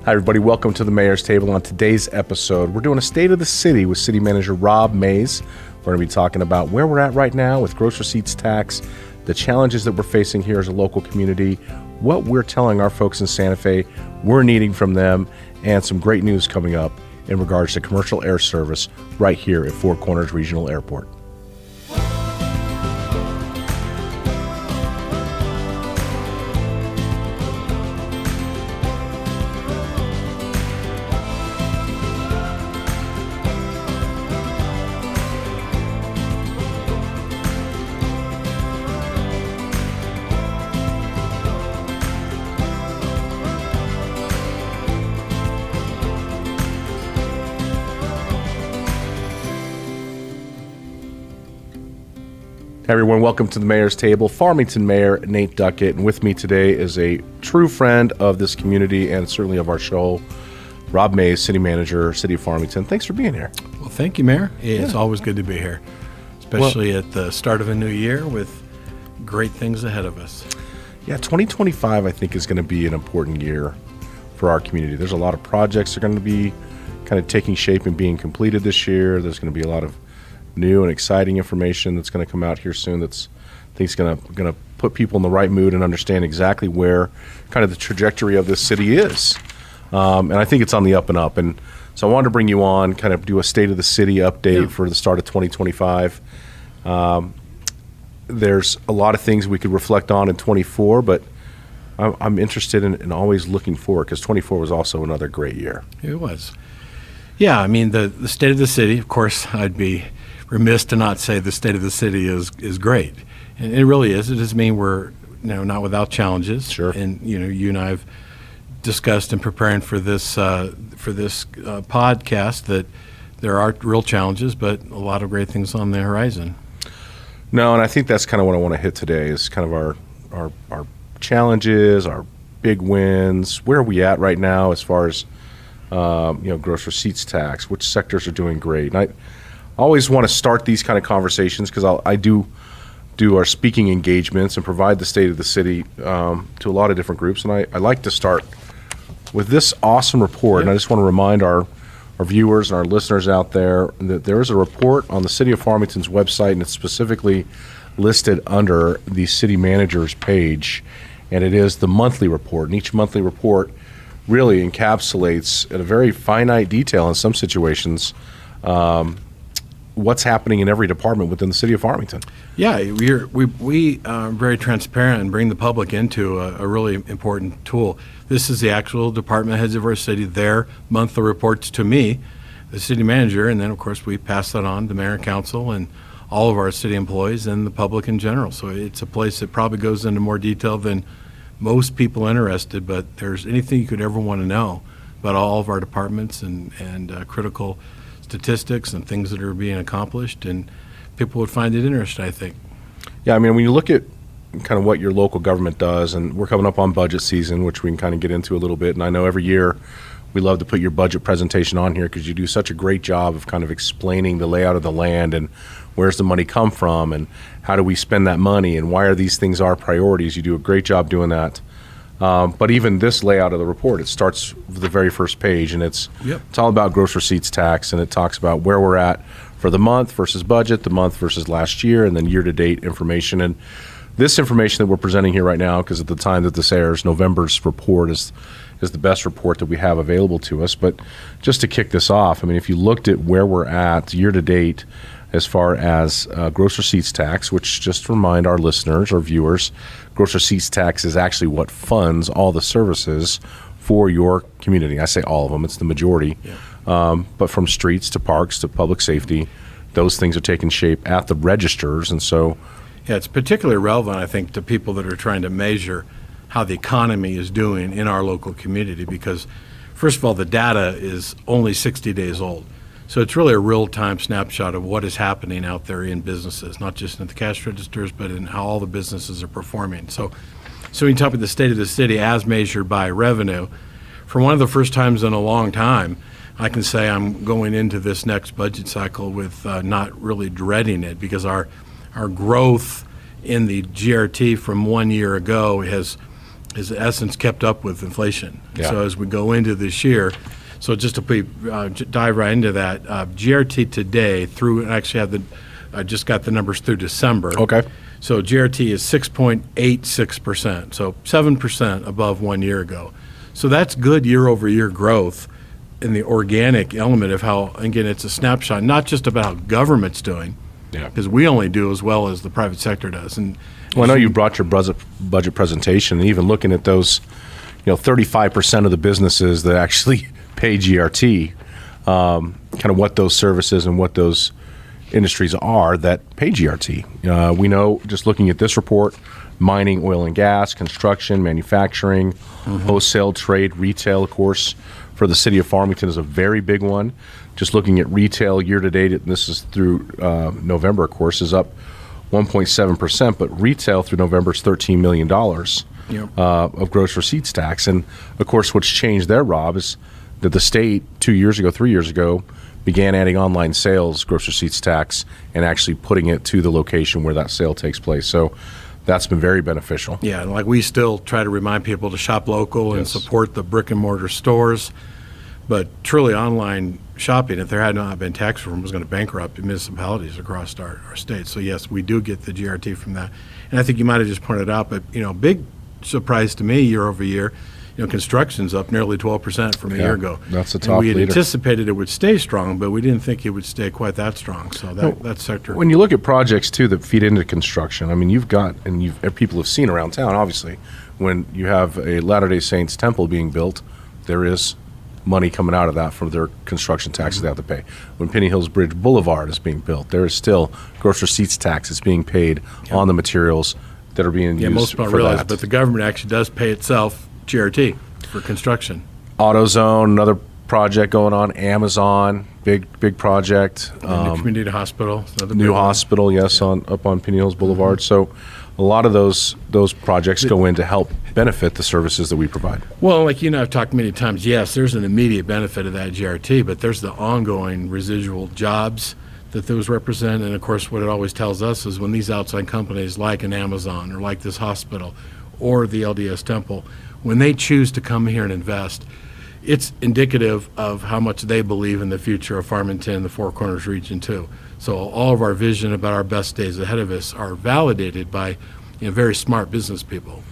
Hi, everybody. Welcome to the Mayor's Table. On today's episode, we're doing a State of the City with City Manager Rob Mays. We're going to be talking about where we're at right now with gross receipts tax, the challenges that we're facing here as a local community, what we're telling our folks in Santa Fe we're needing from them, and some great news coming up in regards to commercial air service right here at Four Corners Regional Airport. Hey everyone, welcome to the Mayor's Table. Farmington Mayor Nate Duckett, and with me today is a true friend of this community and certainly of our show, Rob Mays, City Manager, City of Farmington. Thanks for being here. Well, thank you, Mayor. It's always good to be here, especially at the start of a new year with great things ahead of us. Yeah, 2025 I think is going to be an important year for our community. There's a lot of projects that are going to be kind of taking shape and being completed this year. There's going to be a lot of new and exciting information that's going to come out here soon that's I think is going to put people in the right mood and understand exactly where kind of the trajectory of this city is. And I think it's on the up and up. And so I wanted to bring you on, kind of do a State of the City update for the start of 2025. There's a lot of things we could reflect on in 24, but I'm interested in always looking forward because 24 was also another great year. It was. Yeah, I mean, the State of the City, of course, I'd be remiss to not say the State of the City is great. And it really is. It doesn't mean we're not without challenges. Sure. And you and I have discussed in preparing for this podcast that there are real challenges, but a lot of great things on the horizon. No, and I think that's kind of what I want to hit today is kind of our challenges, our big wins. Where are we at right now as far as gross receipts tax? Which sectors are doing great? And I always want to start these kind of conversations because I do our speaking engagements and provide the State of the City to a lot of different groups. And I like to start with this awesome report. And I just want to remind our viewers and our listeners out there that there is a report on the City of Farmington's website, and it's specifically listed under the City Manager's page. And it is the monthly report. And each monthly report really encapsulates at a very finite detail in some situations what's happening in every department within the City of Farmington. Yeah, we are very transparent and bring the public into a really important tool. This is the actual department heads of our city, their monthly reports to me, the city manager, and then of course we pass that on to mayor and council and all of our city employees and the public in general. So it's a place that probably goes into more detail than most people interested, but there's anything you could ever want to know about all of our departments and critical statistics and things that are being accomplished, and people would find it interesting, I think. Yeah, I mean, when you look at kind of what your local government does, and we're coming up on budget season, which we can kind of get into a little bit, and I know every year we love to put your budget presentation on here because you do such a great job of kind of explaining the layout of the land and where's the money come from and how do we spend that money and why are these things our priorities. You do a great job doing that. But even this layout of the report, it starts with the very first page, and it's all about gross receipts tax, and it talks about where we're at for the month versus budget, the month versus last year, and then year-to-date information. And this information that we're presenting here right now, because at the time that this airs, November's report is the best report that we have available to us. But just to kick this off, I mean, if you looked at where we're at year-to-date as far as gross receipts tax, which just to remind our listeners, our viewers, gross receipts tax is actually what funds all the services for your community. I say all of them, it's the majority. But from streets to parks to public safety, those things are taking shape at the registers. And so it's particularly relevant, I think, to people that are trying to measure how the economy is doing in our local community because, first of all, the data is only 60 days old. So it's really a real-time snapshot of what is happening out there in businesses, not just in the cash registers, but in how all the businesses are performing. So when you talk about the State of the City as measured by revenue, for one of the first times in a long time, I can say I'm going into this next budget cycle with not really dreading it because our growth in the GRT from 1 year ago has has in essence kept up with inflation. Yeah. So as we go into this year, so just to dive right into that, GRT today through, I actually have I just got the numbers through December. Okay. So GRT is 6.86%, so 7% above 1 year ago. So that's good year-over-year growth in the organic element of how, again, it's a snapshot, not just about how government's doing, because we only do as well as the private sector does. And well, I know you brought your budget presentation, and even looking at those, 35% of the businesses that actually pay GRT, kind of what those services and what those industries are that pay GRT. We know, just looking at this report, mining, oil and gas, construction, manufacturing, wholesale trade, retail, of course, for the city of Farmington is a very big one. Just looking at retail year to date, and this is through November, of course, is up 1.7%, but retail through November is $13 million of gross receipts tax. And of course, what's changed there, Rob, is that the state 3 years ago, began adding online sales gross receipts tax and actually putting it to the location where that sale takes place. So that's been very beneficial. Yeah, and like we still try to remind people to shop local and support the brick and mortar stores, but truly online shopping, if there had not been tax reform, was going to bankrupt municipalities across our state. So yes, we do get the GRT from that. And I think you might have just pointed out, but big surprise to me year over year, construction's up nearly 12% from a year ago. That's a top and we had leader. anticipated it would stay strong, but we didn't think it would stay quite that strong. So that sector. When you look at projects too that feed into construction, I mean, you've got, and people have seen around town, obviously, when you have a Latter-day Saints temple being built, there is money coming out of that for their construction taxes they have to pay. When Penny Hills Bridge Boulevard is being built, there is still gross receipts taxes being paid on the materials that are being used most people for realize, that. but the government actually does pay itself GRT for construction. AutoZone, another project going on. Amazon, big project. The community hospital, another New big one. hospital, yes, up on Penny Hills Boulevard. So a lot of those projects go in to help benefit the services that we provide. Well, like I've talked many times, yes, there's an immediate benefit of that GRT, but there's the ongoing residual jobs that those represent. And of course, what it always tells us is when these outside companies like an Amazon or like this hospital or the LDS Temple, when they choose to come here and invest, it's indicative of how much they believe in the future of Farmington, the Four Corners region too. So all of our vision about our best days ahead of us are validated by very smart business people.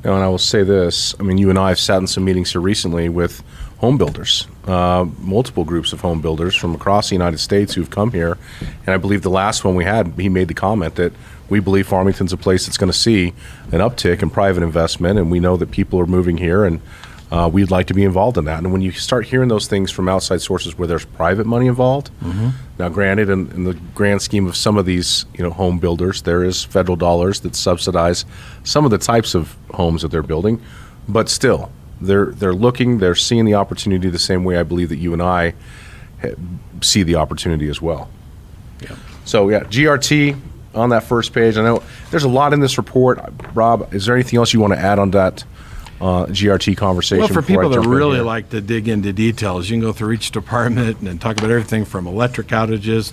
Now, and I will say this, I mean, you and I have sat in some meetings here recently with home builders, multiple groups of home builders from across the United States who've come here. And I believe the last one we had, he made the comment that we believe Farmington's a place that's going to see an uptick in private investment, and we know that people are moving here, and we'd like to be involved in that. And when you start hearing those things from outside sources where there's private money involved, now granted, in the grand scheme of some of these home builders, there is federal dollars that subsidize some of the types of homes that they're building, but still, they're seeing the opportunity the same way I believe that you and I see the opportunity as well. Yeah. So yeah, GRT on that first page. I know there's a lot in this report. Rob, is there anything else you want to add on that GRT conversation? Well, for before I people that jump in really here? like to dig into details, you can go through each department and talk about everything from electric outages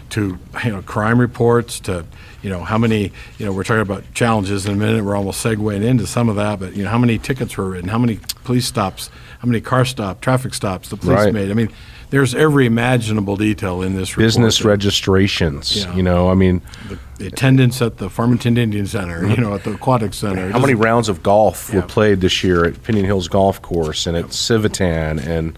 to crime reports to how many we're talking about challenges in a minute. We're almost segueing into some of that, but how many tickets were written, how many police stops, how many traffic stops the police made. I mean, there's every imaginable detail in this report. Business registrations. Yeah. I mean, the attendance at the Farmington Indian Center, at the Aquatic Center. how many rounds of golf were played this year at Pinion Hills Golf Course and at Civitan, and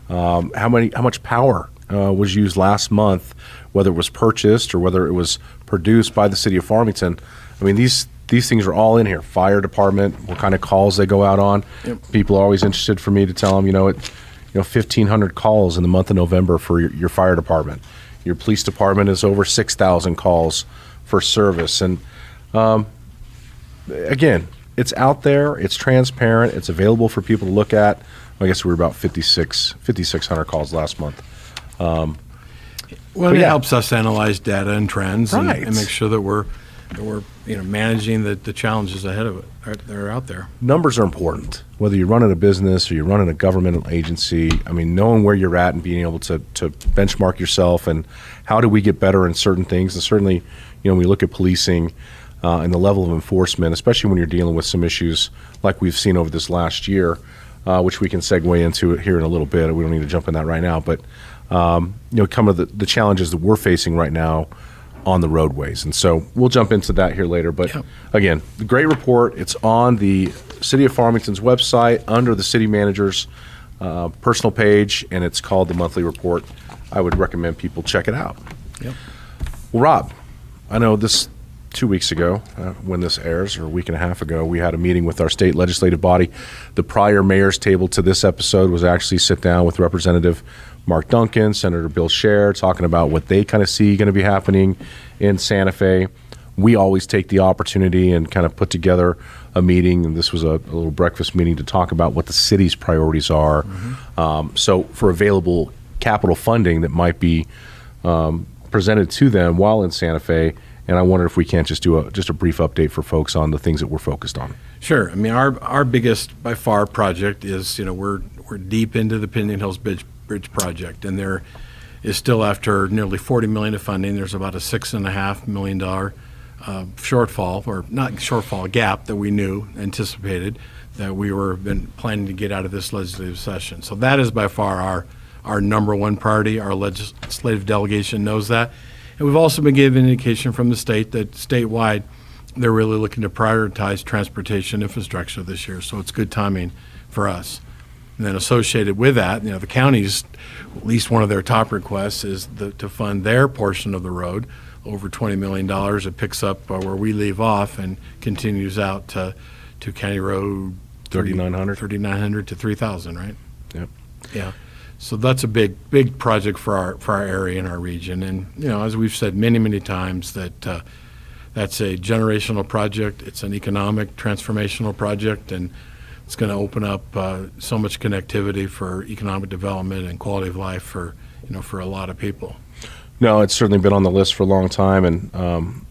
how much power was used last month, whether it was purchased or whether it was produced by the city of Farmington. I mean, these things are all in here. Fire department, what kind of calls they go out on. People are always interested for me to tell them, 1,500 calls in the month of November for your fire department. Your police department is over 6,000 calls for service. And again, it's out there, it's transparent, it's available for people to look at. I guess we were about 5,600 calls last month. Well, it helps us analyze data and trends and make sure that we're managing the challenges ahead of it that are out there. Numbers are important. Whether you're running a business or you're running a governmental agency, I mean, knowing where you're at and being able to benchmark yourself and how do we get better in certain things. And certainly, when we look at policing, and the level of enforcement, especially when you're dealing with some issues like we've seen over this last year, which we can segue into it here in a little bit. We don't need to jump in that right now, but some of the challenges that we're facing right now on the roadways. And so we'll jump into that here later. But again, the great report, it's on the City of Farmington's website under the city manager's personal page, and it's called the monthly report. I would recommend people check it out. Yep. Well, Rob, I know this 2 weeks ago, when this airs, or a week and a half ago, we had a meeting with our state legislative body. The prior mayor's table to this episode was actually sit down with Representative Mark Duncan, Senator Bill Scher, talking about what they kind of see going to be happening in Santa Fe. We always take the opportunity and kind of put together a meeting, and this was a little breakfast meeting to talk about what the city's priorities are. So for available capital funding that might be presented to them while in Santa Fe. And I wonder if we can't just do a brief update for folks on the things that we're focused on. Sure. I mean, our biggest by far project is, we're deep into the Pinyon Hills Bridge project, and there is still, after nearly $40 million of funding, there's about a $6.5 million shortfall, or not shortfall, gap that we anticipated that we were been planning to get out of this legislative session. So that is by far our number one priority. Our legislative delegation knows that. And we've also been given indication from the state that statewide they're really looking to prioritize transportation infrastructure this year. So it's good timing for us. And then associated with that, the county's, at least one of their top requests is to fund their portion of the road, over $20 million. It picks up where we leave off and continues out to County Road 3,900 to 3,000, right? Yep. Yeah. So that's a big project for our area and our region. And, as we've said many times, that that's a generational project. It's an economic transformational project, and it's going to open up so much connectivity for economic development and quality of life for a lot of people. No, it's certainly been on the list for a long time, and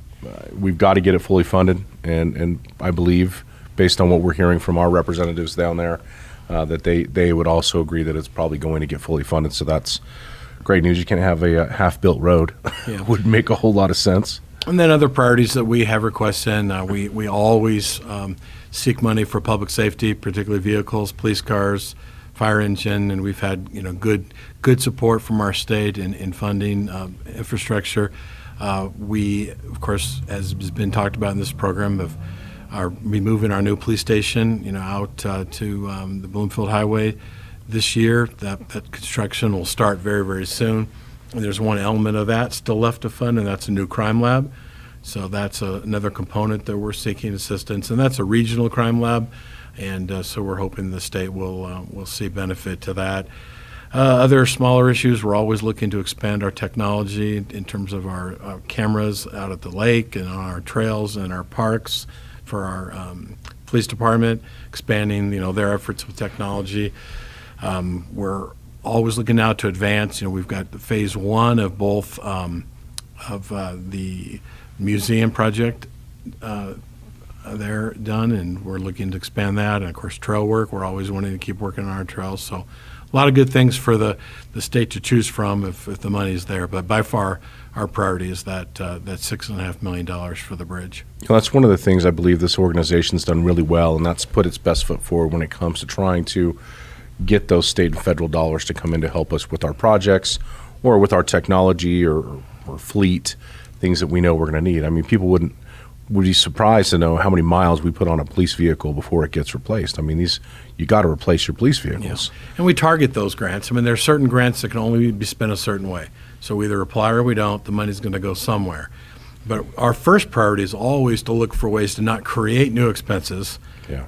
we've got to get it fully funded. And I believe, based on what we're hearing from our representatives down there, that they would also agree that it's probably going to get fully funded. So that's great news. You can't have a half-built road. Yeah. Would make a whole lot of sense. And then other priorities that we have requests in, we always seek money for public safety, particularly vehicles, police cars, fire engine, and we've had good support from our state in funding infrastructure. We, of course, as has been talked about in this program, are removing our new police station, out to the Bloomfield Highway this year. That construction will start very, very soon. And there's one element of that still left to fund, and that's a new crime lab. So that's another component that we're seeking assistance, and that's a regional crime lab. And so we're hoping the state will see benefit to that. Other smaller issues, we're always looking to expand our technology in terms of our cameras out at the lake and on our trails and our parks. For our police department, expanding, their efforts with technology. We're always looking now to advance. We've got phase one of both of the museum project there done, and we're looking to expand that. And of course, trail work. We're always wanting to keep working on our trails. So a lot of good things for the state to choose from if the money's there. But by far, our priority is that $6.5 million for the bridge. That's one of the things I believe this organization's done really well, and that's put its best foot forward when it comes to trying to get those state and federal dollars to come in to help us with our projects or with our technology or fleet, things that we know we're going to need. I mean, people would be surprised to know how many miles we put on a police vehicle before it gets replaced. I mean, you got to replace your police vehicles. Yeah. And we target those grants. I mean, there are certain grants that can only be spent a certain way. So we either apply or we don't. The money's going to go somewhere. But our first priority is always to look for ways to not create new expenses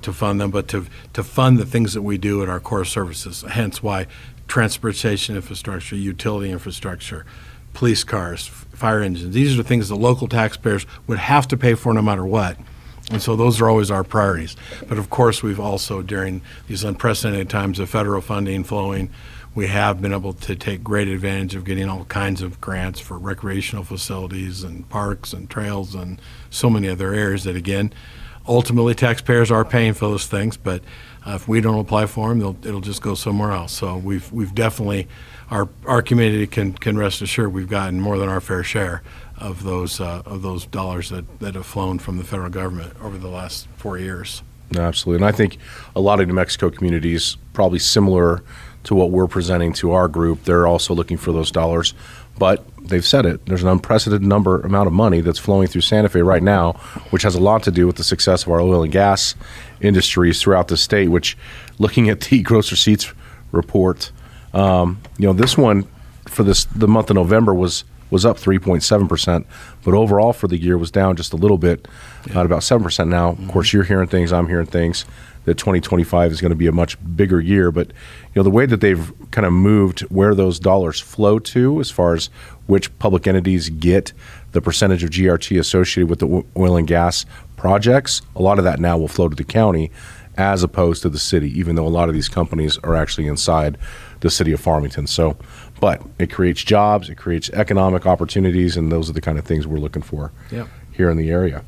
to fund them, but to fund the things that we do at our core services. Hence why transportation infrastructure, utility infrastructure, police cars, fire engines, these are the things the local taxpayers would have to pay for no matter what. And so those are always our priorities. But of course, we've also, during these unprecedented times of federal funding flowing, we have been able to take great advantage of getting all kinds of grants for recreational facilities and parks and trails and so many other areas that, again, ultimately taxpayers are paying for those things, but if we don't apply for them, it'll just go somewhere else. So we've definitely, our community can rest assured we've gotten more than our fair share of those dollars that have flown from the federal government over the last 4 years. Absolutely. And I think a lot of New Mexico communities, probably similar to what we're presenting to our group, they're also looking for those dollars. But they've said it, there's an unprecedented amount of money that's flowing through Santa Fe right now, which has a lot to do with the success of our oil and gas industries throughout the state, which, looking at the gross receipts report, this one for the month of November was up 3.7%, but overall for the year was down just a little bit, at about 7% now. Of course, you're hearing things, I'm hearing things, that 2025 is going to be a much bigger year. But the way that they've kind of moved where those dollars flow to, as far as which public entities get the percentage of GRT associated with the oil and gas projects, a lot of that now will flow to the county as opposed to the city, even though a lot of these companies are actually inside the city of Farmington. But it creates jobs, it creates economic opportunities, and those are the kind of things we're looking for here in the area.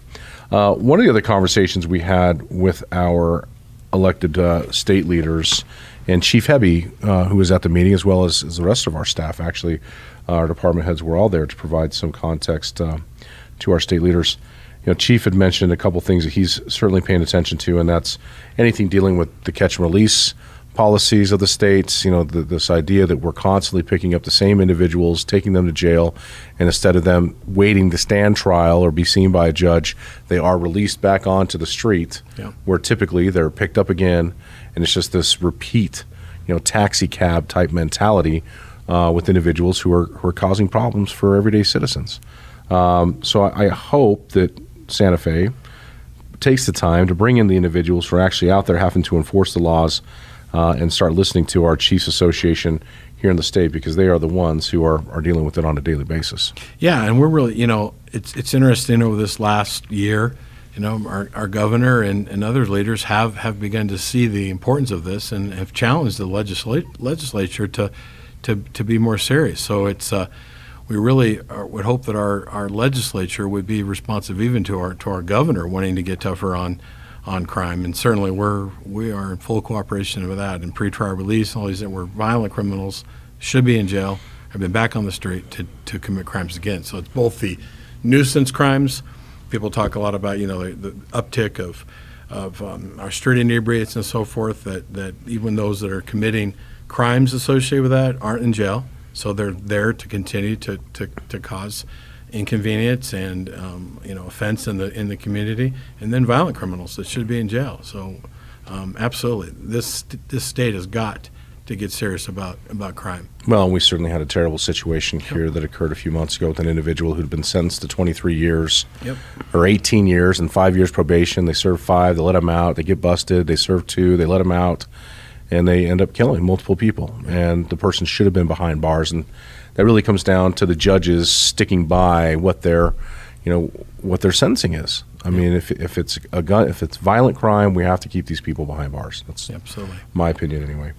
One of the other conversations we had with our elected state leaders, and Chief Hebby, who was at the meeting, as well as the rest of our staff, actually, our department heads were all there to provide some context to our state leaders. Chief had mentioned a couple things that he's certainly paying attention to, and that's anything dealing with the catch and release policies of the states, this idea that we're constantly picking up the same individuals, taking them to jail, and instead of them waiting to stand trial or be seen by a judge, they are released back onto the street, where typically they're picked up again, and it's just this repeat, taxi cab type mentality with individuals who are causing problems for everyday citizens. So I hope that Santa Fe takes the time to bring in the individuals who are actually out there having to enforce the laws, and start listening to our Chiefs Association here in the state, because they are the ones who are dealing with it on a daily basis. Yeah, and we're really, it's interesting over this last year, our governor and other leaders have begun to see the importance of this and have challenged the legislature to be more serious. So it's we really would hope that our legislature would be responsive even to our governor wanting to get tougher on crime, and certainly we are in full cooperation with that. And pretrial release, all these that were violent criminals should be in jail, have been back on the street to commit crimes again. So it's both the nuisance crimes. People talk a lot about the uptick of our street inebriates and so forth. That even those that are committing crimes associated with that aren't in jail, so they're there to continue to cause inconvenience and offense in the community, and then violent criminals that should be in jail. So absolutely, this state has got to get serious about crime. Well, we certainly had a terrible situation here that occurred a few months ago with an individual who'd been sentenced to 23 years or 18 years and 5 years probation. They serve 5, they let him out, they get busted, they serve 2, they let him out, and they end up killing multiple people. And the person should have been behind bars, and that really comes down to the judges sticking by what their sentencing is. I mean, if it's if it's violent crime, we have to keep these people behind bars. That's absolutely my opinion, anyway.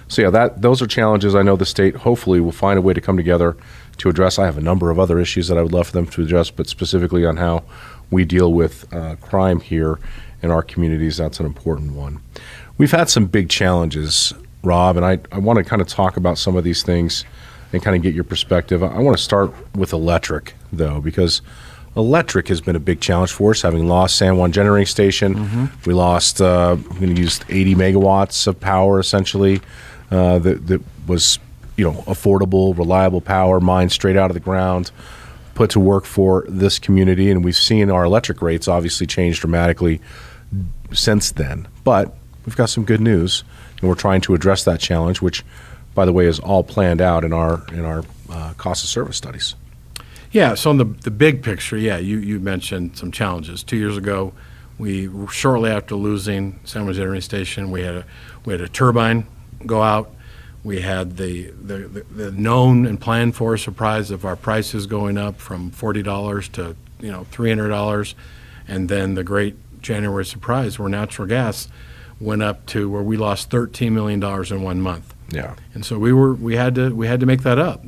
Those are challenges. I know the state hopefully will find a way to come together to address. I have a number of other issues that I would love for them to address, but specifically on how we deal with crime here in our communities, that's an important one. We've had some big challenges, Rob, and I want to kind of talk about some of these things and kind of get your perspective. I want to start with electric, though, because electric has been a big challenge for us, having lost San Juan Generating Station. We lost, we used 80 megawatts of power, essentially, that was, affordable, reliable power, mined straight out of the ground, put to work for this community. And we've seen our electric rates obviously change dramatically since then. But we've got some good news, and we're trying to address that challenge, which, by the way, is all planned out in our cost of service studies. Yeah, so in the big picture, you mentioned some challenges. 2 years ago, we shortly after losing San Juan Generating Station, we had a turbine go out. We had the known and planned for surprise of our prices going up from $40 to $300, and then the great January surprise where natural gas went up to where we lost $13 million in 1 month. Yeah, and so we had to make that up,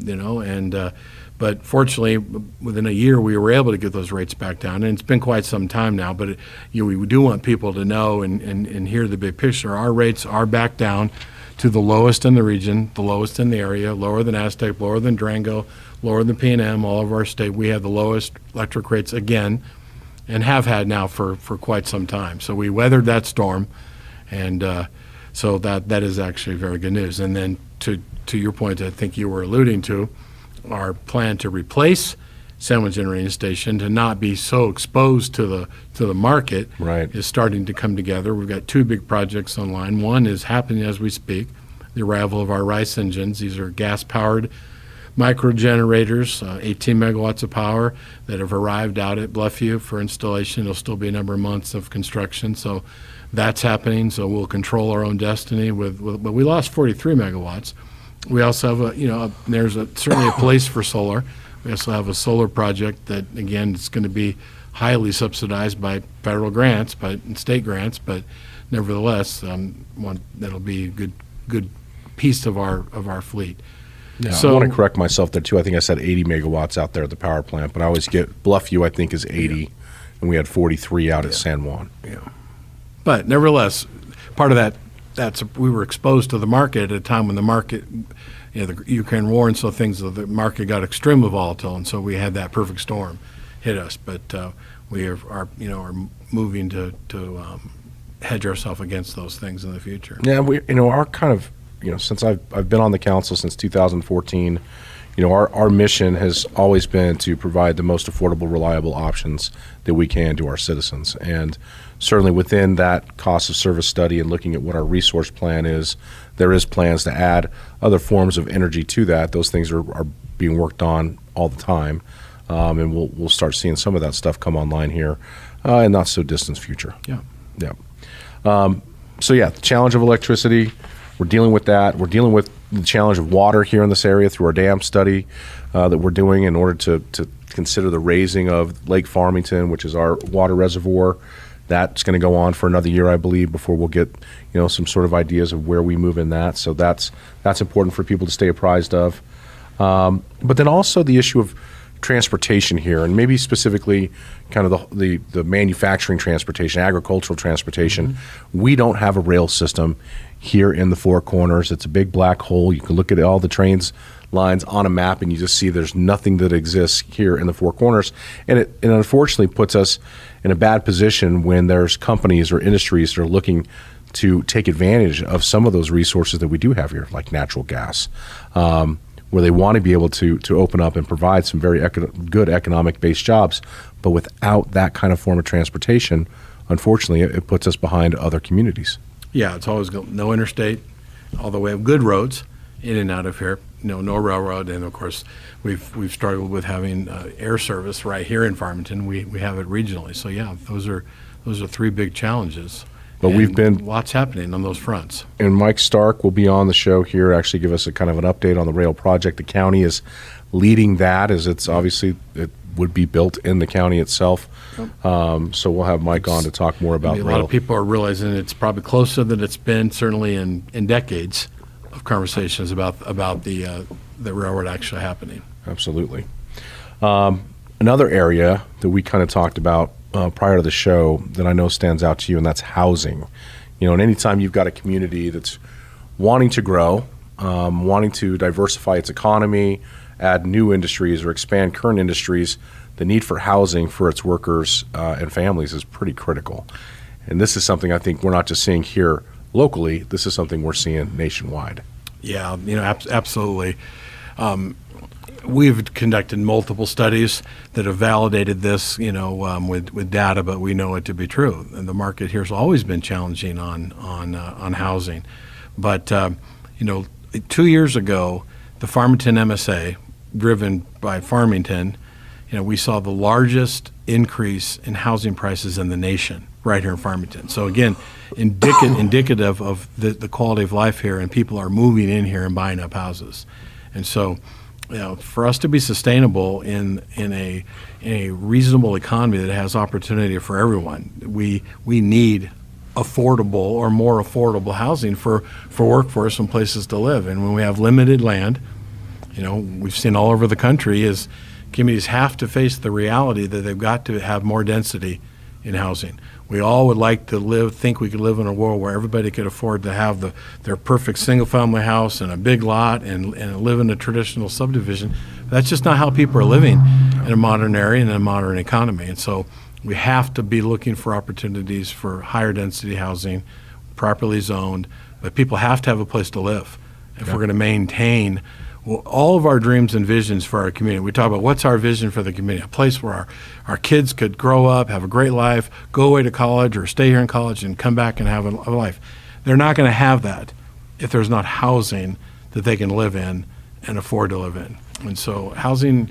but fortunately, within a year, we were able to get those rates back down, and it's been quite some time now. But we do want people to know and hear the big picture. Our rates are back down to the lowest in the region, the lowest in the area, lower than Aztec, lower than Durango, lower than P&M, all of our state. We have the lowest electric rates again, and have had now for quite some time. So we weathered that storm, and so that is actually very good news. And then to your point, I think you were alluding to, our plan to replace Sandwich Generating Station, to not be so exposed to the market, Right. is starting to come together. We've got two big projects online. One is happening as we speak, the arrival of our RICE engines. These are gas-powered micro generators, 18 megawatts of power, that have arrived out at Bluffview for installation. There'll still be a number of months of construction, so that's happening. So we'll control our own destiny but we lost 43 megawatts. We also have there's certainly a place for solar. We also have a solar project that, again, is going to be highly subsidized by federal grants, and state grants, but nevertheless, that'll be a good piece of our fleet. Yeah, So- I want to correct myself there too. I think I said 80 megawatts out there at the power plant, but I always get Bluffview, I think, is 80, and we had 43 out at San Juan. Yeah. But nevertheless, part of that, we were exposed to the market at a time when the market, the Ukraine war and so the market got extremely volatile, and so we had that perfect storm hit us. But we are moving to hedge ourselves against those things in the future. Yeah, our kind of, since I've been on the council since 2014, our mission has always been to provide the most affordable, reliable options that we can to our citizens. And certainly within that cost of service study and looking at what our resource plan is, there is plans to add other forms of energy to that. Those things are being worked on all the time, and we'll start seeing some of that stuff come online here in not so distant future. Yeah. Yeah. So the challenge of electricity, we're dealing with that. We're dealing with the challenge of water here in this area through our dam study that we're doing in order to consider the raising of Lake Farmington, which is our water reservoir. That's going to go on for another year, I believe, before we'll get some sort of ideas of where we move in that. So that's important for people to stay apprised of. But then also the issue of transportation here, and maybe specifically kind of the manufacturing transportation, agricultural transportation. Mm-hmm. We don't have a rail system here in the Four Corners. It's a big black hole. You can look at all the trains lines on a map and you just see there's nothing that exists here in the Four Corners. And it unfortunately puts us in a bad position when there's companies or industries that are looking to take advantage of some of those resources that we do have here, like natural gas, where they want to be able to open up and provide some very good economic-based jobs. But without that kind of form of transportation, unfortunately, it puts us behind other communities. Yeah, it's always no interstate, although we have good roads in and out of here. No railroad, and of course, we've struggled with having air service right here in Farmington. We have it regionally, so yeah, those are three big challenges. But we've been lots happening on those fronts. And Mike Stark will be on the show here to actually give us a kind of an update on the rail project. The county is leading that, as it would be built in the county itself. So we'll have Mike on to talk more about rail. A lot of people are realizing it's probably closer than it's been, certainly in decades of conversations about the railroad actually happening. Absolutely. Another area that we kind of talked about prior to the show that I know stands out to you, and that's housing. And anytime you've got a community that's wanting to grow, wanting to diversify its economy, add new industries or expand current industries, the need for housing for its workers and families is pretty critical. And this is something I think we're not just seeing here locally, this is something we're seeing nationwide. Yeah, absolutely. We've conducted multiple studies that have validated this, with data, but we know it to be true. And the market here has always been challenging on housing. But 2 years ago, the Farmington MSA, driven by Farmington, we saw the largest increase in housing prices in the nation right here in Farmington. So again, indicative of the quality of life here, and people are moving in here and buying up houses. And so, for us to be sustainable in a reasonable economy that has opportunity for everyone, we need affordable or more affordable housing for workforce and places to live. And when we have limited land, we've seen all over the country is communities have to face the reality that they've got to have more density in housing. We all would like to think we could live in a world where everybody could afford to have their perfect single-family house and a big lot and live in a traditional subdivision. That's just not how people are living in a modern area and in a modern economy. And so we have to be looking for opportunities for higher density housing, properly zoned, but people have to have a place to live if we're going to maintain all of our dreams and visions for our community. We talk about what's our vision for the community, a place where our kids could grow up, have a great life, go away to college or stay here in college and come back and have a life. They're not going to have that if there's not housing that they can live in and afford to live in. And so housing,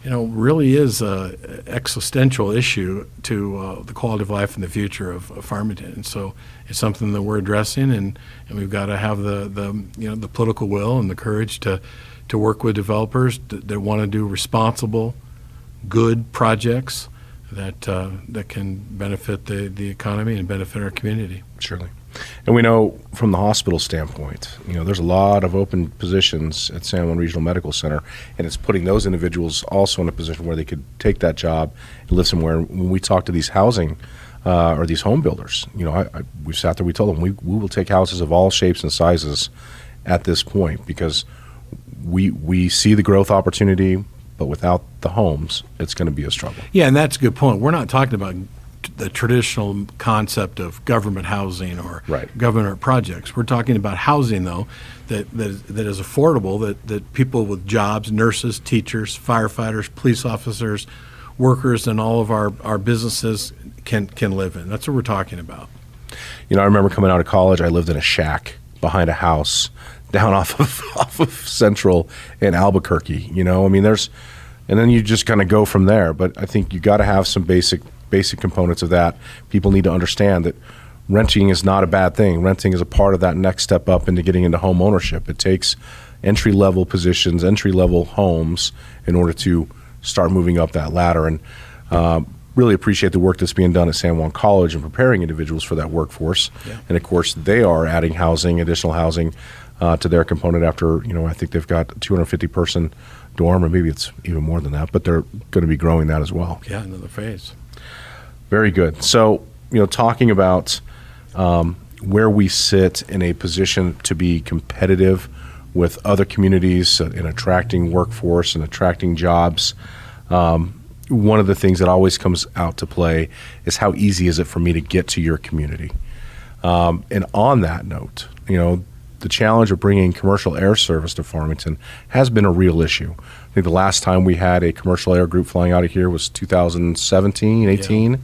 really is an existential issue to the quality of life and the future of Farmington. And so it's something that we're addressing, and we've got to have the political will and the courage to work with developers that want to do responsible, good projects that can benefit the economy and benefit our community. Surely. And we know from the hospital standpoint, there's a lot of open positions at San Juan Regional Medical Center, and it's putting those individuals also in a position where they could take that job and live somewhere. When we talk to these housing or these home builders, we sat there, we told them we will take houses of all shapes and sizes at this point because we see the growth opportunity, but without the homes, it's going to be a struggle. Yeah, and that's a good point. We're not talking about the traditional concept of government housing or government projects. We're talking about housing, though, that is affordable, that people with jobs, nurses, teachers, firefighters, police officers, workers, and all of our businesses can live in. That's what we're talking about. I remember coming out of college, I lived in a shack behind a house down off of Central in Albuquerque. And then you just kind of go from there. But I think you got to have some basic components of that. People need to understand that renting is not a bad thing. Renting is a part of that next step up into getting into home ownership. It takes entry-level positions, entry-level homes in order to start moving up that ladder. And really appreciate the work that's being done at San Juan College and preparing individuals for that workforce. Yeah. And of course, they are adding housing, additional housing to their component after, I think they've got a 250-person dorm, or maybe it's even more than that, but they're going to be growing that as well. Yeah, another phase. Very good. So, talking about where we sit in a position to be competitive with other communities in attracting workforce and attracting jobs, one of the things that always comes out to play is how easy is it for me to get to your community? And on that note, the challenge of bringing commercial air service to Farmington has been a real issue. I think the last time we had a commercial air group flying out of here was 2017, 18.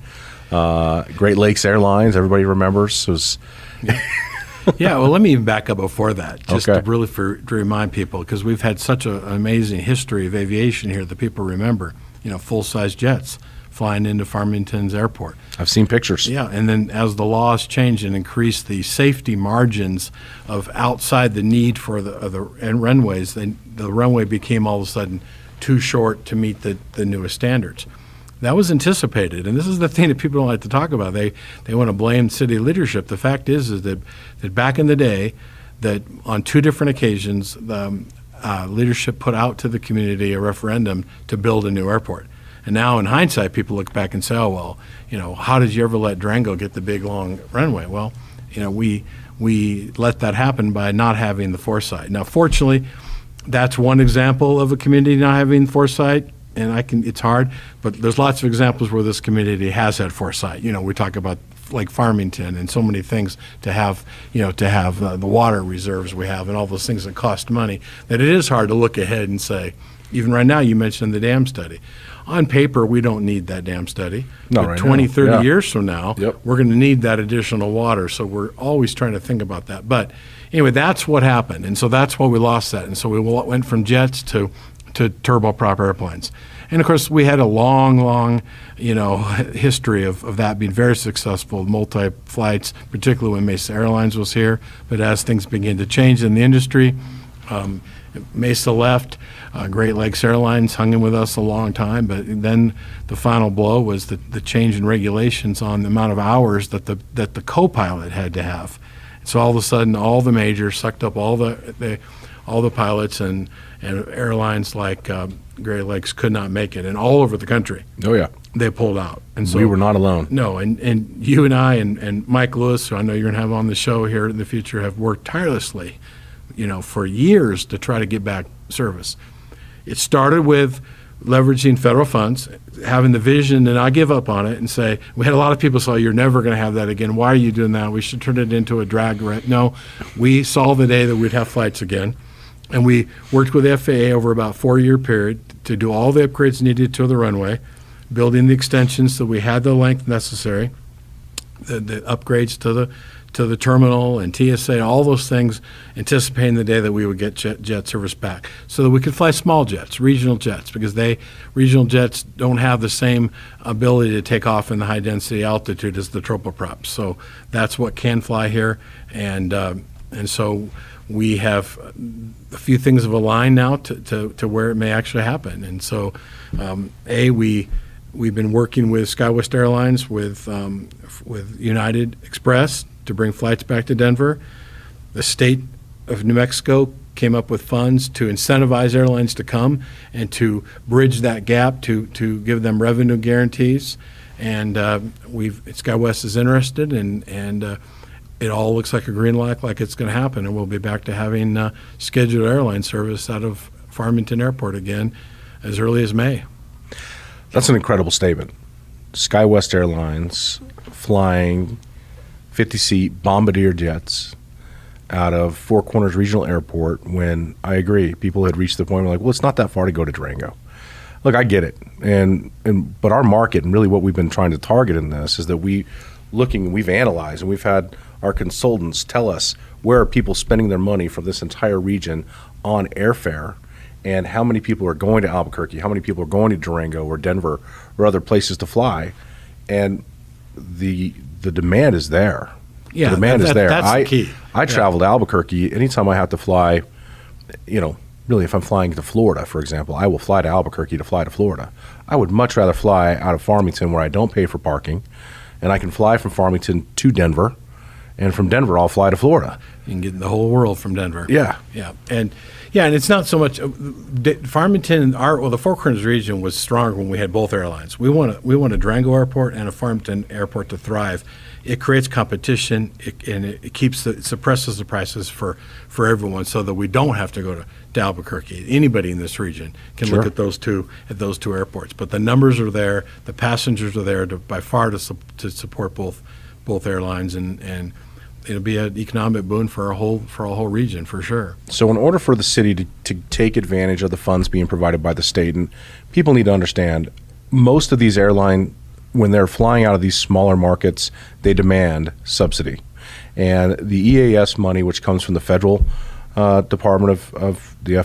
Yeah. Great Lakes Airlines, everybody remembers. Was Yeah, well, let me even back up before that, just to really to remind people, because we've had such an amazing history of aviation here that people remember, full-size jets flying into Farmington's airport. I've seen pictures. Yeah, and then as the laws changed and increased the safety margins of outside the need for the runways, the runway became all of a sudden too short to meet the newest standards. That was anticipated, and this is the thing that people don't like to talk about. They want to blame city leadership. The fact is that back in the day, that on two different occasions, the leadership put out to the community a referendum to build a new airport. And now, in hindsight, people look back and say, "Oh well, how did you ever let Durango get the big long runway?" Well, we let that happen by not having the foresight. Now, fortunately, that's one example of a community not having foresight. And it's hard, but there's lots of examples where this community has had foresight. We talk about like Farmington and so many things to have the water reserves we have and all those things that cost money, that it is hard to look ahead and say, even right now, you mentioned the dam study. On paper, we don't need that dam study. No, but right 20, now. 30 Yeah. years from now, we're going to need that additional water. So we're always trying to think about that. But anyway, that's what happened. And so that's why we lost that. And so we went from jets to turboprop airplanes. And of course, we had a long, history of that being very successful, multi-flights, particularly when Mesa Airlines was here. But as things began to change in the industry, Mesa left. Great Lakes Airlines hung in with us a long time, but then the final blow was the change in regulations on the amount of hours that the co-pilot had to have. So all of a sudden, all the majors sucked up all the pilots, and airlines like Great Lakes could not make it, and all over the country. Oh yeah. they pulled out. And so We were not alone. No, and you and I and Mike Lewis, who I know you're going to have on the show here in the future, have worked tirelessly, for years to try to get back service. It started with leveraging federal funds, having the vision to not give up on it and say, we had a lot of people say, you're never going to have that again. Why are you doing that? We should turn it into a drag. No, we saw the day that we'd have flights again. And we worked with the FAA over about a 4-year period to do all the upgrades needed to the runway, building the extensions so we had the length necessary, the upgrades to the terminal and TSA, all those things, anticipating the day that we would get jet service back so that we could fly small jets, regional jets, because regional jets don't have the same ability to take off in the high density altitude as the turboprops. So that's what can fly here. And so we have a few things have aligned now to where it may actually happen. And so, we've been working with SkyWest Airlines, with United Express to bring flights back to Denver. The state of New Mexico came up with funds to incentivize airlines to come and to bridge that gap to give them revenue guarantees. And SkyWest is interested, and it all looks like a green light, like it's going to happen, and we'll be back to having scheduled airline service out of Farmington Airport again as early as May. That's an incredible statement. SkyWest Airlines flying 50-seat Bombardier jets out of Four Corners Regional Airport when, I agree, people had reached the point where it's not that far to go to Durango. Look, I get it. But our market, and really what we've been trying to target in this, is that we've analyzed, and we've had our consultants tell us where are people spending their money from this entire region on airfare, and how many people are going to Albuquerque, how many people are going to Durango or Denver or other places to fly, and the demand is there. Yeah, the demand is there. That's the key. I travel to Albuquerque anytime I have to fly. Really, if I'm flying to Florida, for example, I will fly to Albuquerque to fly to Florida. I would much rather fly out of Farmington, where I don't pay for parking, and I can fly from Farmington to Denver, and from Denver I'll fly to Florida. You can get the whole world from Denver. Yeah. And it's not so much Farmington. The Four Corners region was stronger when we had both airlines. We want a Durango Airport and a Farmington Airport to thrive. It creates competition, and it suppresses the prices for everyone, so that we don't have to go to Albuquerque. Anybody in this region can look at those two airports. But the numbers are there, the passengers are there by far to support both airlines, and it'll be an economic boon for our whole region for sure. So in order for the city to take advantage of the funds being provided by the state, and people need to understand, most of these airline, when they're flying out of these smaller markets, they demand subsidy. And the EAS money, which comes from the federal Department of the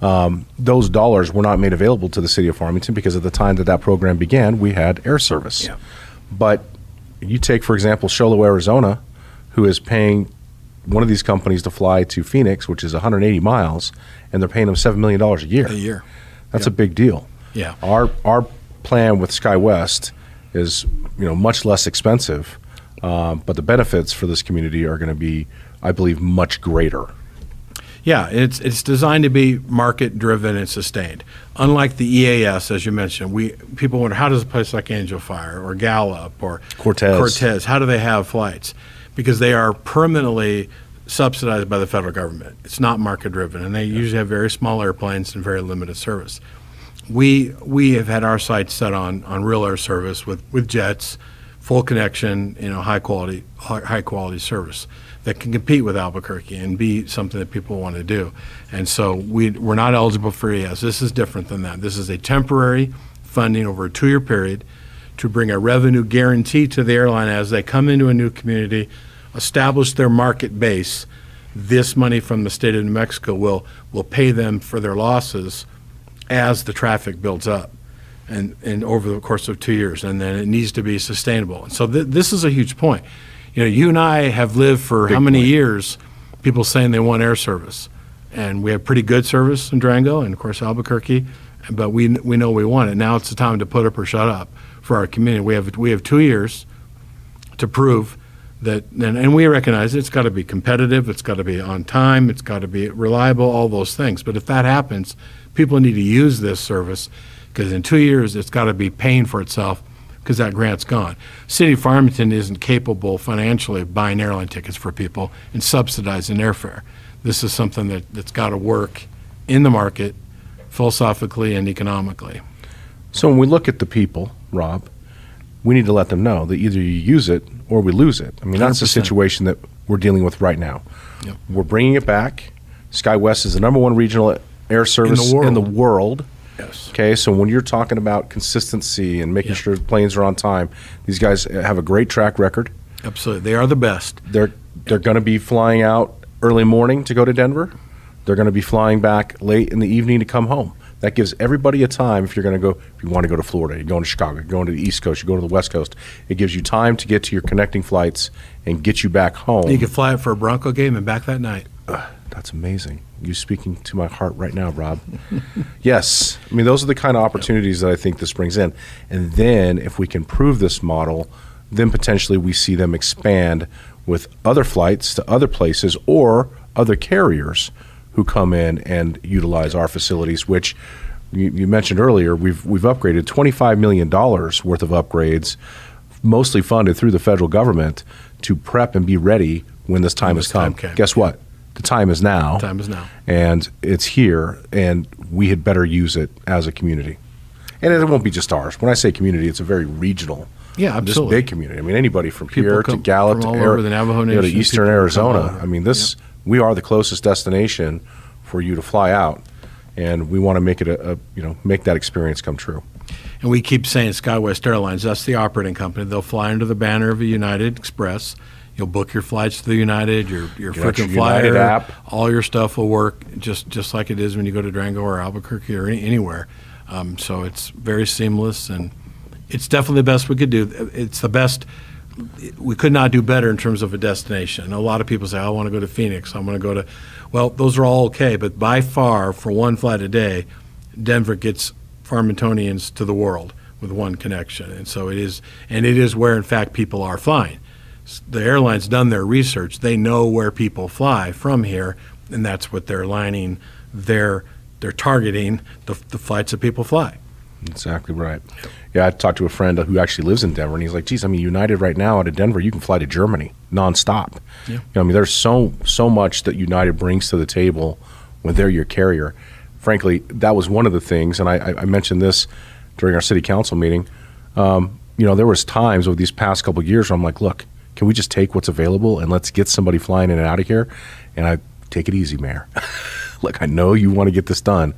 FAA, those dollars were not made available to the city of Farmington because at the time that program began, we had air service. Yeah. But you take, for example, Sholo, Arizona, who is paying one of these companies to fly to Phoenix, which is 180 miles, and they're paying them $7 million a year. That's a big deal. Yeah. Our plan with SkyWest is much less expensive, but the benefits for this community are going to be, I believe, much greater. Yeah, it's designed to be market-driven and sustained. Unlike the EAS, as you mentioned, people wonder, how does a place like Angel Fire or Gallup or Cortez, how do they have flights? Because they are permanently subsidized by the federal government. It's not market-driven, and they usually have very small airplanes and very limited service. We have had our sights set on real air service with jets, full connection, high quality service that can compete with Albuquerque and be something that people want to do. And so we're not eligible for EAS. This is different than that. This is a temporary funding over a 2-year period to bring a revenue guarantee to the airline as they come into a new community, establish their market base. This money from the state of New Mexico will pay them for their losses as the traffic builds up and over the course of 2 years, and then it needs to be sustainable. And so this is a huge point. You and I have lived for how many years people saying they want air service, and we have pretty good service in Durango and of course Albuquerque, but we know we want it. Now it's the time to put up or shut up for our community. We have 2 years to prove that, and we recognize it's got to be competitive, it's got to be on time, it's got to be reliable, all those things. But if that happens, people need to use this service because in 2 years it's got to be paying for itself because that grant's gone. City of Farmington isn't capable financially of buying airline tickets for people and subsidizing airfare. This is something that's got to work in the market philosophically and economically. So when we look at the people, Rob, we need to let them know that either you use it or we lose it. I mean, that's the 100%. situation that we're dealing with right now. Yep. We're bringing it back. SkyWest is the #1 regional air service in the world. Yes. Okay, so when you're talking about consistency and making sure planes are on time, these guys have a great track record. Absolutely. They are the best. They're going to be flying out early morning to go to Denver. They're going to be flying back late in the evening to come home. That gives everybody a time. If you want to go to Florida, you're going to Chicago, you're going to the East Coast, you're going to the West Coast. It gives you time to get to your connecting flights and get you back home. You can fly it for a Bronco game and back that night. That's amazing. You're speaking to my heart right now, Rob. Yes. I mean, those are the kind of opportunities that I think this brings in. And then if we can prove this model, then potentially we see them expand with other flights to other places or other carriers who come in and utilize our facilities, which you mentioned earlier, we've upgraded $25 million worth of upgrades, mostly funded through the federal government, to prep and be ready when this time has come. Guess what? The time is now. The time is now. And it's here, and we had better use it as a community. And it won't be just ours. When I say community, it's a very regional, just big community. I mean, anybody from here to Gallup to over the Navajo Nation, to Eastern Arizona. I mean, we are the closest destination for you to fly out, and we want to make it make that experience come true. And we keep saying SkyWest Airlines, that's the operating company. They'll fly under the banner of a United Express. You'll book your flights to the United, your frequent flyer app. All your stuff will work just like it is when you go to Durango or Albuquerque or anywhere. So it's very seamless, and it's definitely the best we could do. It's the best. We could not do better in terms of a destination. A lot of people say, I want to go to Phoenix. I want to go to, well, those are all okay, but by far, for one flight a day, Denver gets Farmingtonians to the world with one connection. And so it is where, in fact, people are flying. The airline's done their research. They know where people fly from here, and that's what they're lining. They're targeting the flights that people fly. Exactly right. Yeah, I talked to a friend who actually lives in Denver, and he's like, geez, I mean, United right now out of Denver, you can fly to Germany nonstop. Yeah. I mean, there's so much that United brings to the table when they're your carrier. Frankly, that was one of the things, and I mentioned this during our city council meeting. There was times over these past couple of years where I'm like, look, can we just take what's available and let's get somebody flying in and out of here? And I take it easy, Mayor. Look, I know you want to get this done,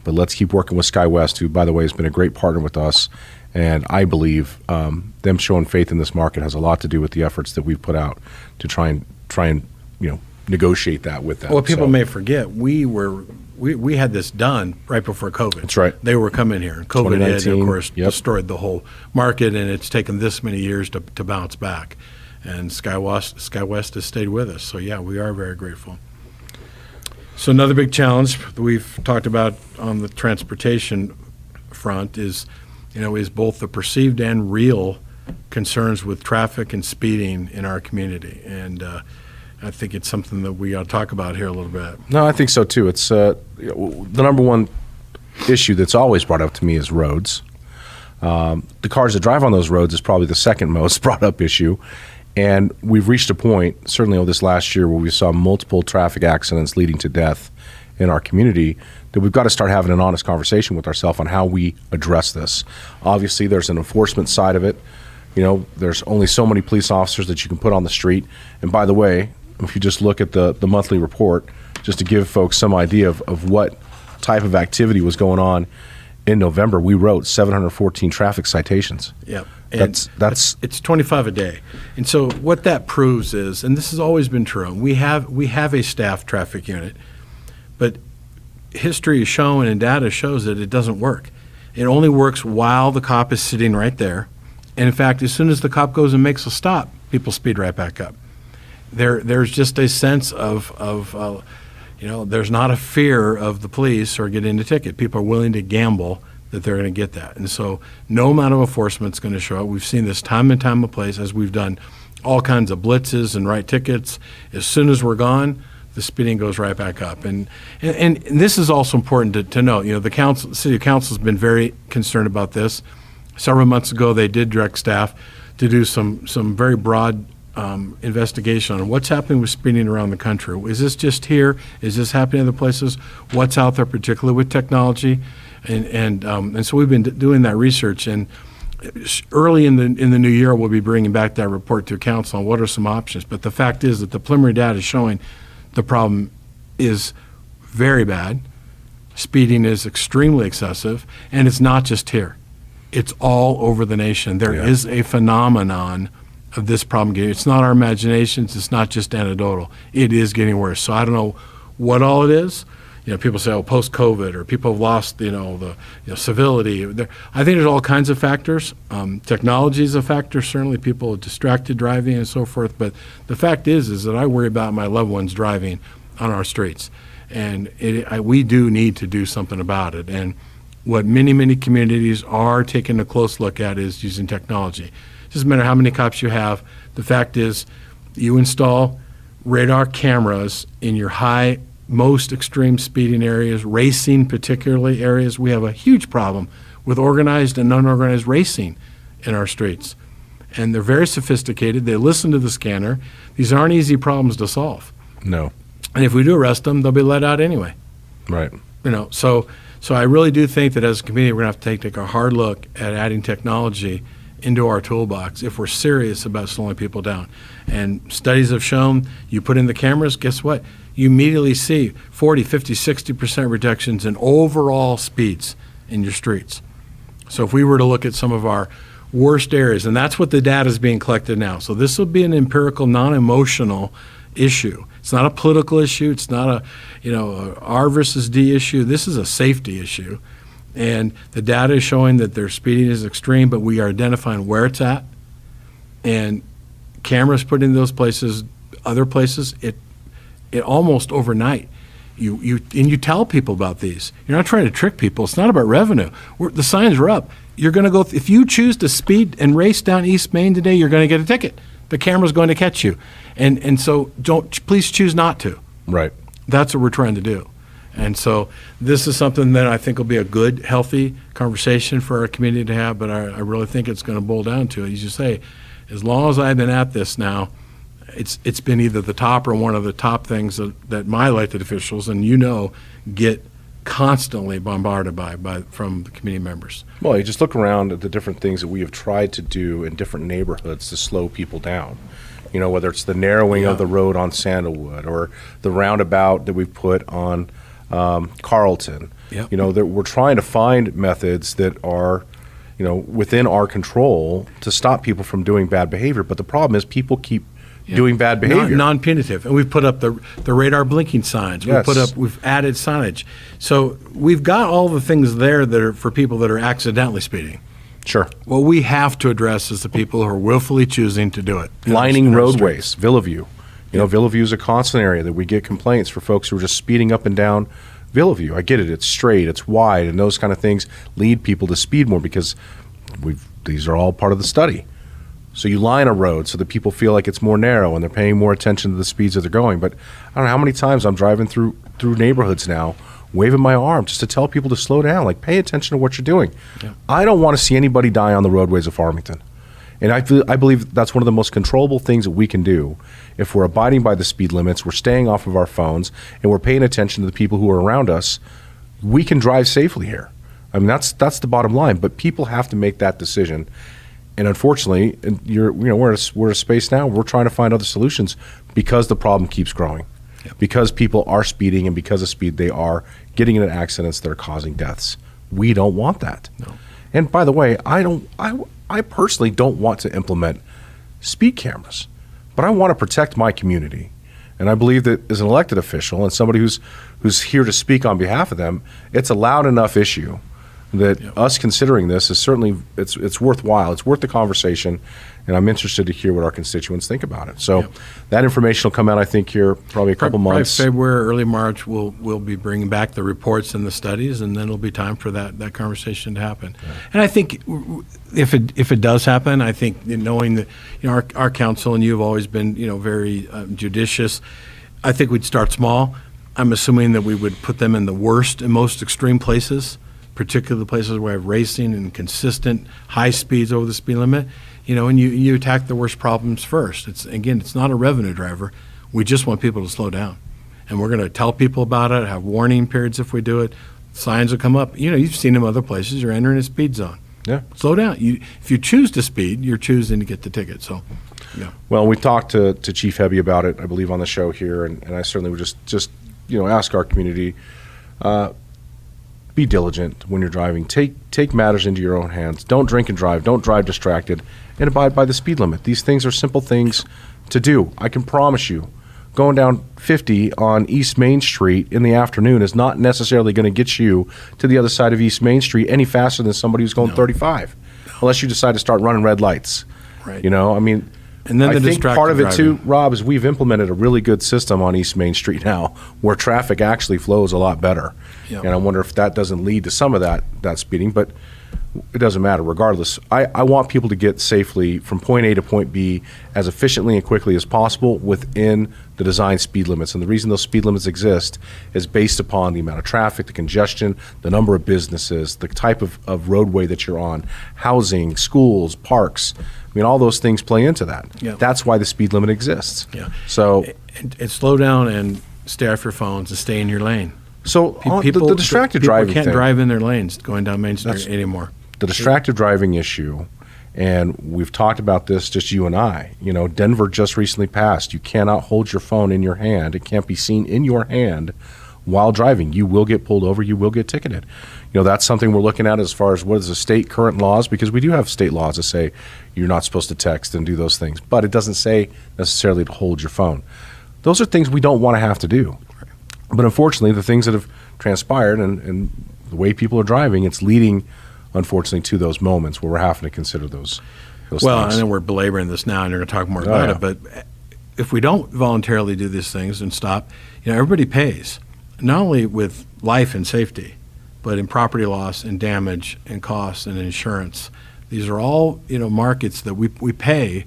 but let's keep working with SkyWest, who, by the way, has been a great partner with us. And I believe them showing faith in this market has a lot to do with the efforts that we've put out to try and negotiate that with them. Well, people may forget, we had this done right before COVID. That's right. They were coming here. COVID had, of course, destroyed the whole market, and it's taken this many years to bounce back. And SkyWest has stayed with us. So, yeah, we are very grateful. So another big challenge that we've talked about on the transportation front is both the perceived and real concerns with traffic and speeding in our community. And I think it's something that we ought to talk about here a little bit. No, I think so too. It's the #1 issue that's always brought up to me is roads. The cars that drive on those roads is probably the second most brought up issue. And we've reached a point, certainly over this last year, where we saw multiple traffic accidents leading to death in our community, that we've got to start having an honest conversation with ourselves on how we address this. Obviously, there's an enforcement side of it. There's only so many police officers that you can put on the street. And by the way, if you just look at the monthly report, just to give folks some idea of what type of activity was going on in November, we wrote 714 traffic citations. Yeah. It's 25 a day. And so what that proves is, and this has always been true, we have a staff traffic unit, but history is shown and data shows that it doesn't work. It only works while the cop is sitting right there. And in fact, as soon as the cop goes and makes a stop, people speed right back up. There's just a sense of there's not a fear of the police or getting a ticket. People are willing to gamble that they're going to get that. And so no amount of enforcement is going to show up. We've seen this time and time and place as we've done all kinds of blitzes and write tickets. As soon as we're gone, the speeding goes right back up. And this is also important to note. The city council has been very concerned about this. Several months ago, they did direct staff to do some very broad investigation on what's happening with speeding around the country. Is this just here? Is this happening in other places? What's out there, particularly with technology? And so we've been doing that research. And early in the new year, we'll be bringing back that report to council on what are some options. But the fact is that the preliminary data is showing the problem is very bad. Speeding is extremely excessive, and it's not just here. It's all over the nation. There is a phenomenon of this problem getting. It's not our imaginations. It's not just anecdotal. It is getting worse. So I don't know what all it is. People say, post-COVID, or people have lost, the civility. I think there's all kinds of factors. Technology is a factor. Certainly, people are distracted driving and so forth. But the fact is that I worry about my loved ones driving on our streets, and we do need to do something about it. And what many communities are taking a close look at is using technology. It doesn't matter how many cops you have. The fact is, you install radar cameras in your most extreme speeding areas, racing particularly areas. We have a huge problem with organized and unorganized racing in our streets. And they're very sophisticated. They listen to the scanner. These aren't easy problems to solve. No. And if we do arrest them, they'll be let out anyway. Right. So I really do think that as a community, we're going to have to take a hard look at adding technology into our toolbox if we're serious about slowing people down. And studies have shown you put in the cameras, guess what? You immediately see 40, 50, 60% reductions in overall speeds in your streets. So if we were to look at some of our worst areas, and that's what the data is being collected now. So this will be an empirical, non-emotional issue. It's not a political issue. It's not a R versus D issue. This is a safety issue. And the data is showing that their speeding is extreme, but we are identifying where it's at. And cameras put in those places, other places, it almost overnight. You tell people about these. You're not trying to trick people. It's not about revenue. The signs are up. You're going to go, if you choose to speed and race down East Main today, you're going to get a ticket. The camera's going to catch you. And so please choose not to. Right. That's what we're trying to do. And so this is something that I think will be a good, healthy conversation for our community to have, but I really think it's going to boil down to, as you say, as long as I've been at this now, it's been either the top or one of the top things that my elected officials, and get constantly bombarded from the community members. Well, you just look around at the different things that we have tried to do in different neighborhoods to slow people down. Whether it's the narrowing of the road on Sandalwood or the roundabout that we've put on Carlton. Yep. That we're trying to find methods that are, within our control to stop people from doing bad behavior. But the problem is people keep doing bad behavior. Non-punitive. And we've put up the radar blinking signs. Yes. We've added signage. So we've got all the things there that are for people that are accidentally speeding. Sure. What we have to address is the people who are willfully choosing to do it. Lining roadways, Villaview. Villaview is a constant area that we get complaints for folks who are just speeding up and down Villaview. I get it. It's straight, it's wide, and those kind of things lead people to speed more because these are all part of the study. So you line a road so that people feel like it's more narrow and they're paying more attention to the speeds that they're going. But I don't know how many times I'm driving through neighborhoods now waving my arm just to tell people to slow down, like pay attention to what you're doing. Yeah. I don't want to see anybody die on the roadways of Farmington. And I believe that's one of the most controllable things that we can do. If we're abiding by the speed limits, we're staying off of our phones, and we're paying attention to the people who are around us, we can drive safely here. I mean, that's the bottom line. But people have to make that decision. And unfortunately, we're at a space now, we're trying to find other solutions because the problem keeps growing. Yep. Because people are speeding, and because of speed, they are getting into accidents that are causing deaths. We don't want that. No. And by the way, I personally don't want to implement speed cameras, but I want to protect my community. And I believe that as an elected official and somebody who's here to speak on behalf of them, it's a loud enough issue that us considering this is certainly, it's worthwhile. It's worth the conversation, and I'm interested to hear what our constituents think about it. So that information will come out, I think, here probably a couple months. Probably February, early March, we'll be bringing back the reports and the studies, and then it'll be time for that conversation to happen. Yeah. And I think if it does happen, I think knowing that our council and you have always been very judicious. I think we'd start small. I'm assuming that we would put them in the worst and most extreme places, particularly the places where we have racing and consistent high speeds over the speed limit, and you attack the worst problems first. It's not a revenue driver. We just want people to slow down. And we're going to tell people about it, have warning periods if we do it. Signs will come up. You've seen them other places. You're entering a speed zone. Yeah. Slow down. If you choose to speed, you're choosing to get the ticket. So, yeah. Well, we talked to Chief Hebby about it, I believe, on the show here, and I certainly would just ask our community, be diligent when you're driving. Take matters into your own hands. Don't drink and drive. Don't drive distracted, and abide by the speed limit. These things are simple things to do. I can promise you, going down 50 on East Main Street in the afternoon is not necessarily going to get you to the other side of East Main Street any faster than somebody who's going 35, unless you decide to start running red lights. Right. And then I think part of it too, Rob, is we've implemented a really good system on East Main Street now where traffic actually flows a lot better. Yep. And I wonder if that doesn't lead to some of that speeding, but it doesn't matter. Regardless, I want people to get safely from point A to point B as efficiently and quickly as possible within the design speed limits. And the reason those speed limits exist is based upon the amount of traffic, the congestion, the number of businesses, the type of roadway that you're on, housing, schools, parks. All those things play into that. Yeah. That's why the speed limit exists. Yeah. So, and slow down and stay off your phones and stay in your lane. So the distracted driving can't thing, drive in their lanes going down Main Street anymore. The distracted driving issue, and we've talked about this, just you and I. Denver just recently passed. You cannot hold your phone in your hand. It can't be seen in your hand while driving. You will get pulled over. You will get ticketed. That's something we're looking at as far as what is the state current laws, because we do have state laws that say you're not supposed to text and do those things, but it doesn't say necessarily to hold your phone. Those are things we don't want to have to do. But unfortunately, the things that have transpired and the way people are driving, it's leading, unfortunately, to those moments where we're having to consider those things. I know we're belaboring this now, and you're going to talk more about it, but if we don't voluntarily do these things and stop, everybody pays, not only with life and safety, but in property loss and damage and costs and insurance. These are all, markets that we pay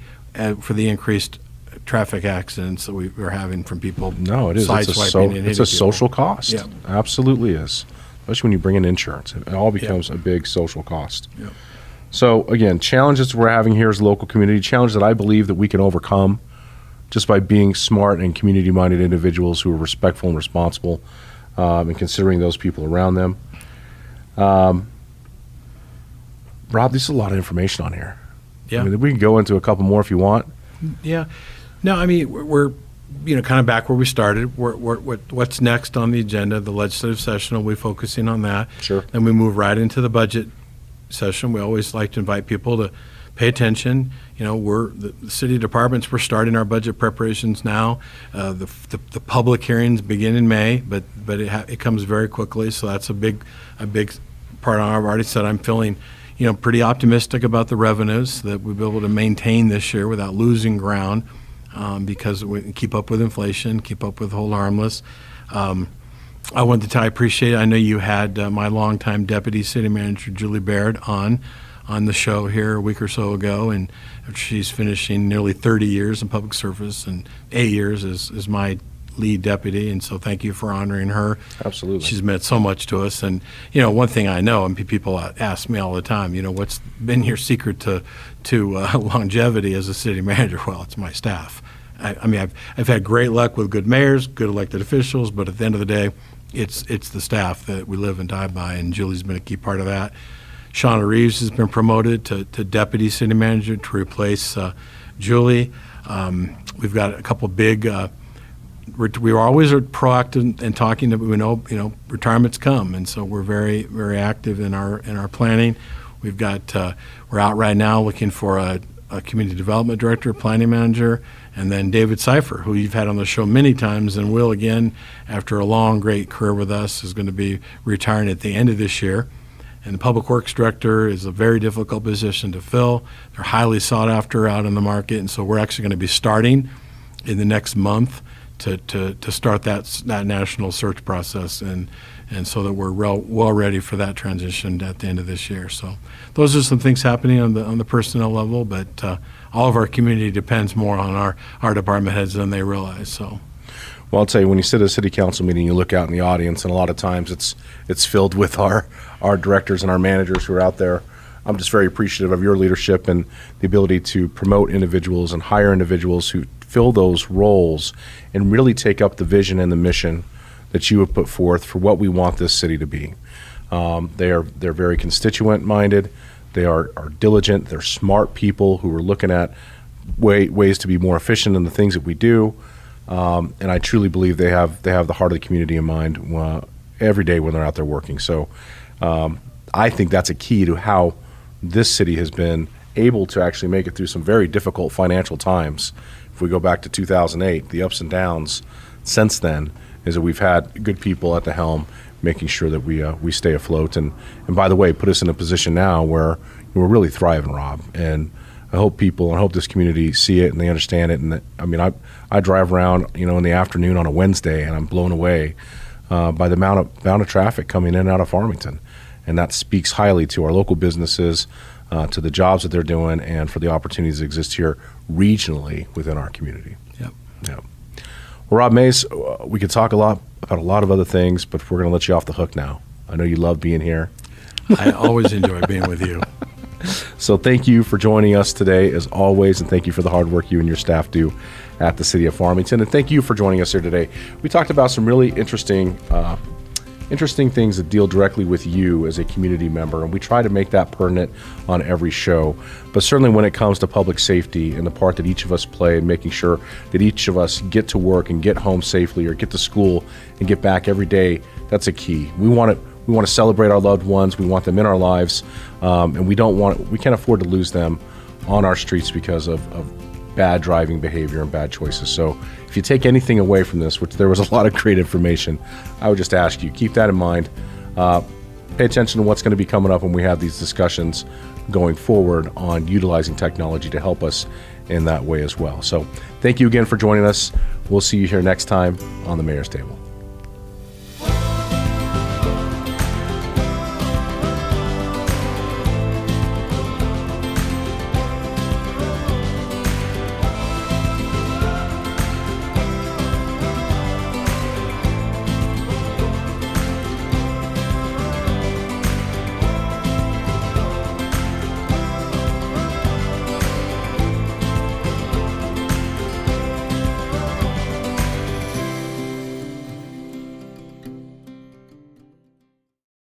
for the increased traffic accidents that we're having from people. No, it is. It's a social cost. Yeah. Absolutely is. Especially when you bring in insurance. It all becomes a big social cost. Yeah. So, again, challenges we're having here as a local community, challenges that I believe that we can overcome just by being smart and community-minded individuals who are respectful and responsible and considering those people around them. Rob, this is a lot of information on here. Yeah. We can go into a couple more if you want. Yeah. No, we're kind of back where we started. What's next on the agenda? The legislative session will be focusing on that. Sure. Then we move right into the budget session. We always like to invite people to pay attention. The city departments, we're starting our budget preparations now. The public hearings begin in May, but it comes very quickly. So that's a big part. I've already said I'm feeling pretty optimistic about the revenues that we'll be able to maintain this year without losing ground, because we keep up with inflation, keep up with hold harmless. I wanted to tell you, I appreciate it. I know you had my longtime deputy city manager, Julie Baird, on the show here a week or so ago, and she's finishing nearly 30 years in public service and 8 years as my lead deputy, and so thank you for honoring her. Absolutely. She's meant so much to us, and one thing I know, and people ask me all the time, what's been your secret to longevity as a city manager? Well, it's my staff. I've had great luck with good mayors, good elected officials, but at the end of the day, it's the staff that we live and die by, and Julie's been a key part of that. Shauna Reeves has been promoted to deputy city manager to replace Julie. We've got a couple big. We were always proactive and talking that we know retirement's come, and so we're very, very active in our planning. We've got we're out right now looking for a community development director, planning manager, and then David Cipher, who you've had on the show many times and will again after a long, great career with us, is going to be retiring at the end of this year. And the public works director is a very difficult position to fill. They're highly sought after out in the market, and so we're actually going to be starting in the next month to start that national search process, and so that we're well ready for that transition at the end of this year. So those are some things happening on the personnel level, but all of our community depends more on our department heads than they realize. So. Well, I'll tell you, when you sit at a city council meeting, you look out in the audience, and a lot of times it's filled with our directors and our managers who are out there. I'm just very appreciative of your leadership and the ability to promote individuals and hire individuals who fill those roles and really take up the vision and the mission that you have put forth for what we want this city to be. They're very constituent-minded. They are diligent. They're smart people who are looking at ways to be more efficient in the things that we do. And I truly believe they have the heart of the community in mind every day when they're out there working. So I think that's a key to how this city has been able to actually make it through some very difficult financial times. If we go back to 2008, the ups and downs since then is that we've had good people at the helm making sure that we stay afloat. And by the way, put us in a position now where we're really thriving, Rob. And I hope people and I hope this community see it and they understand it. And I mean, I drive around, in the afternoon on a Wednesday, and I'm blown away by the amount of traffic coming in and out of Farmington. And that speaks highly to our local businesses, to the jobs that they're doing, and for the opportunities that exist here regionally within our community. Yep. Yeah. Well, Rob Mace, we could talk about a lot of other things, but we're going to let you off the hook now. I know you love being here. I always enjoy being with you. So thank you for joining us today, as always, and thank you for the hard work you and your staff do at the City of Farmington. And thank you for joining us here today. We talked about some really interesting things that deal directly with you as a community member, and we try to make that pertinent on every show. But certainly when it comes to public safety and the part that each of us play in making sure that each of us get to work and get home safely or get to school and get back every day, that's a key. We want to celebrate our loved ones. We want them in our lives, and we can't afford to lose them on our streets because of bad driving behavior and bad choices. So if you take anything away from this, which there was a lot of great information, I would just ask you, keep that in mind. Pay attention to what's going to be coming up when we have these discussions going forward on utilizing technology to help us in that way as well. So thank you again for joining us. We'll see you here next time on the Mayor's Table.